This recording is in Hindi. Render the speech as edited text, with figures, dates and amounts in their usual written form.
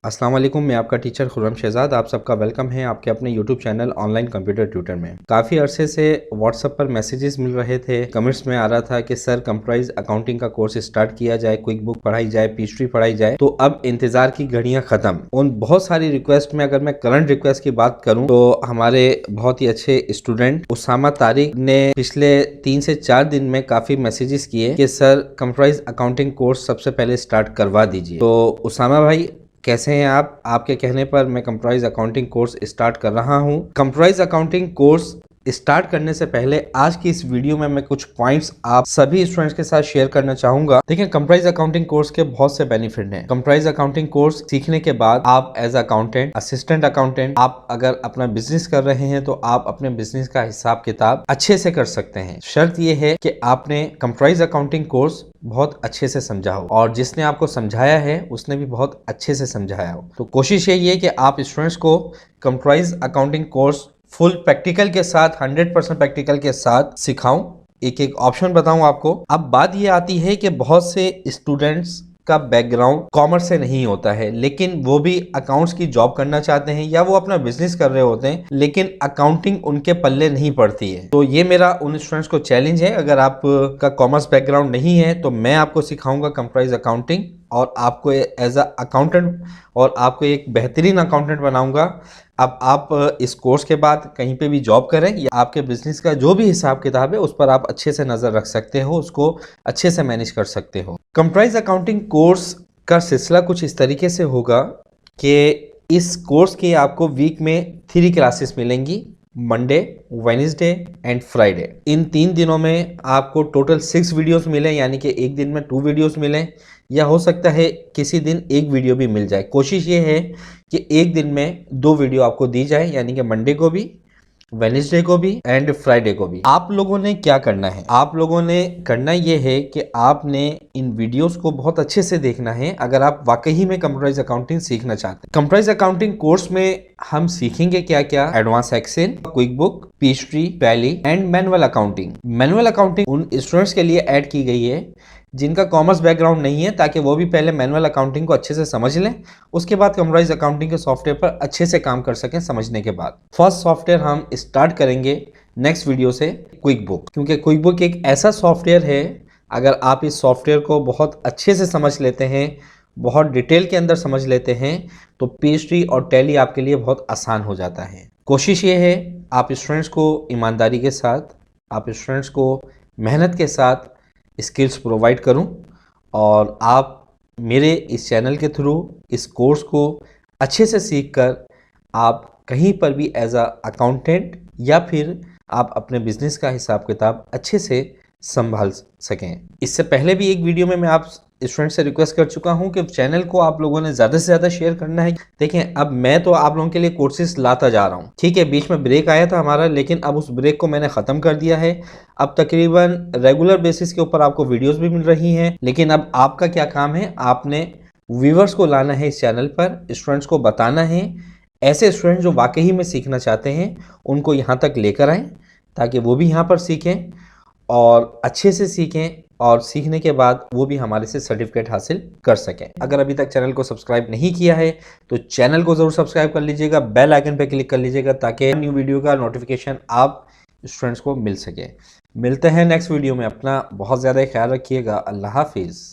अस्सलाम वालेकुम, मैं आपका टीचर खुर्रम शहजाद। आप सबका वेलकम है आपके अपने YouTube channel online computer tutor में। काफ़ी अरसे से व्हाट्सएप पर मैसेजेस मिल रहे थे, कमेंट्स में आ रहा था कि सर कंप्राइज अकाउंटिंग का कोर्स स्टार्ट किया जाए, क्विक बुक पढ़ाई जाए, पीएचडी पढ़ाई जाए। तो अब इंतजार की घड़ियां खत्म। उन बहुत सारी रिक्वेस्ट में अगर मैं करंट रिक्वेस्ट की बात करूँ तो हमारे बहुत ही अच्छे स्टूडेंट उसामा तारिक ने पिछले 3 से 4 दिन में काफ़ी मैसेजेस किए कि सर कंप्राइज अकाउंटिंग कोर्स सबसे पहले स्टार्ट करवा दीजिए। तो उसामा भाई कैसे हैं आप? आपके कहने पर मैं कंप्राइज अकाउंटिंग कोर्स स्टार्ट कर रहा हूं। कंप्राइज अकाउंटिंग कोर्स स्टार्ट करने से पहले आज की इस वीडियो में मैं कुछ पॉइंट्स आप सभी स्टूडेंट्स के साथ शेयर करना चाहूंगा। देखिए, कंप्राइज अकाउंटिंग कोर्स के बहुत से बेनिफिट हैं। कंप्राइज अकाउंटिंग कोर्स सीखने के बाद आप एज अकाउंटेंट, असिस्टेंट अकाउंटेंट, आप अगर अपना बिजनेस कर रहे हैं तो आप अपने बिजनेस का हिसाब किताब अच्छे से कर सकते हैं। शर्त यह है कि आपने कंप्राइज अकाउंटिंग कोर्स बहुत अच्छे से समझा हो और जिसने आपको समझाया है उसने भी बहुत अच्छे से समझाया हो। तो कोशिश यही है कि आप स्टूडेंट्स को comprise accounting course full practical के साथ 100% प्रैक्टिकल के साथ सिखाऊं, एक एक ऑप्शन बताऊं आपको। अब बात ये आती है कि बहुत से स्टूडेंट्स का बैकग्राउंड कॉमर्स से नहीं होता है, लेकिन वो भी अकाउंट्स की जॉब करना चाहते हैं या वो अपना बिजनेस कर रहे होते हैं, लेकिन अकाउंटिंग उनके पल्ले नहीं पड़ती है। तो ये मेरा उन स्टूडेंट्स को चैलेंज है। अगर आप का कॉमर्स बैकग्राउंड नहीं है तो मैं आपको सिखाऊंगा कंप्राइज अकाउंटिंग और आपको एज अ अकाउंटेंट और आपको एक बेहतरीन अकाउंटेंट बनाऊंगा। अब आप इस कोर्स के बाद कहीं पे भी जॉब करें या आपके बिजनेस का जो भी हिसाब किताब है उस पर आप अच्छे से नजर रख सकते हो, उसको अच्छे से मैनेज कर सकते हो। कंप्राइज अकाउंटिंग कोर्स का सिलसिला कुछ इस तरीके से होगा कि इस कोर्स के आपको वीक में 3 क्लासेस मिलेंगी, मंडे, वेडनेसडे एंड फ्राइडे। इन 3 दिनों में आपको टोटल 6 वीडियोस मिले, यानी कि एक दिन में 2 वीडियोस मिले, या हो सकता है किसी दिन एक वीडियो भी मिल जाए। कोशिश ये है कि एक दिन में 2 वीडियो आपको दी जाए, यानी कि मंडे को भी, वेडनेसडे को भी एंड फ्राइडे को भी। आप लोगों ने क्या करना है? आप लोगों ने करना यह है कि आपने इन वीडियोस को बहुत अच्छे से देखना है अगर आप वाकई में कंप्यूटराइज अकाउंटिंग सीखना चाहते हैं। कंप्यूटराइज अकाउंटिंग कोर्स में हम सीखेंगे क्या क्या? Advance Excel, quick book, PhD, Tally and manual accounting. Manual accounting उन स्टूडेंट्स के लिए ऐड की गई है जिनका कॉमर्स बैकग्राउंड नहीं है, ताकि वो भी पहले मैनुअल अकाउंटिंग को अच्छे से समझ लें, उसके बाद कंप्यूटराइज अकाउंटिंग के सॉफ्टवेयर पर अच्छे से काम कर सकें समझने के बाद। फर्स्ट सॉफ्टवेयर हम स्टार्ट करेंगे नेक्स्ट वीडियो से क्विक बुक, क्योंकि क्विक बुक एक ऐसा सॉफ्टवेयर है, अगर आप इस सॉफ्टवेयर को बहुत अच्छे से समझ लेते हैं, बहुत डिटेल के अंदर समझ लेते हैं, तो पीएचडी और टैली आपके लिए बहुत आसान हो जाता है। कोशिश ये है आप स्टूडेंट्स को ईमानदारी के साथ, आप स्टूडेंट्स को मेहनत के साथ स्किल्स प्रोवाइड करूं और आप मेरे इस चैनल के थ्रू इस कोर्स को अच्छे से सीखकर आप कहीं पर भी एज अ अकाउंटेंट या फिर आप अपने बिजनेस का हिसाब किताब अच्छे से संभाल सकें। इससे पहले भी एक वीडियो में मैं आप स्टूडेंट से रिक्वेस्ट कर चुका हूं कि चैनल को आप लोगों ने ज़्यादा से ज़्यादा शेयर करना है। देखें, अब मैं तो आप लोगों के लिए कोर्सेज लाता जा रहा हूं, ठीक है। बीच में ब्रेक आया था हमारा, लेकिन अब उस ब्रेक को मैंने ख़त्म कर दिया है। अब तकरीबन रेगुलर बेसिस के ऊपर आपको वीडियोज़ भी मिल रही हैं, लेकिन अब आपका क्या काम है? आपने व्यूवर्स को लाना है इस चैनल पर, स्टूडेंट्स को बताना है, ऐसे स्टूडेंट जो वाकई में सीखना चाहते हैं उनको यहाँ तक लेकर आएँ ताकि वो भी यहाँ पर सीखें और अच्छे से सीखें, और सीखने के बाद वो भी हमारे से सर्टिफिकेट हासिल कर सकें। अगर अभी तक चैनल को सब्सक्राइब नहीं किया है तो चैनल को ज़रूर सब्सक्राइब कर लीजिएगा, बेल आइकन पर क्लिक कर लीजिएगा ताकि न्यू वीडियो का नोटिफिकेशन आप स्टूडेंट्स को मिल सके। मिलते हैं नेक्स्ट वीडियो में। अपना बहुत ज़्यादा ख्याल रखिएगा। अल्लाह हाफिज़।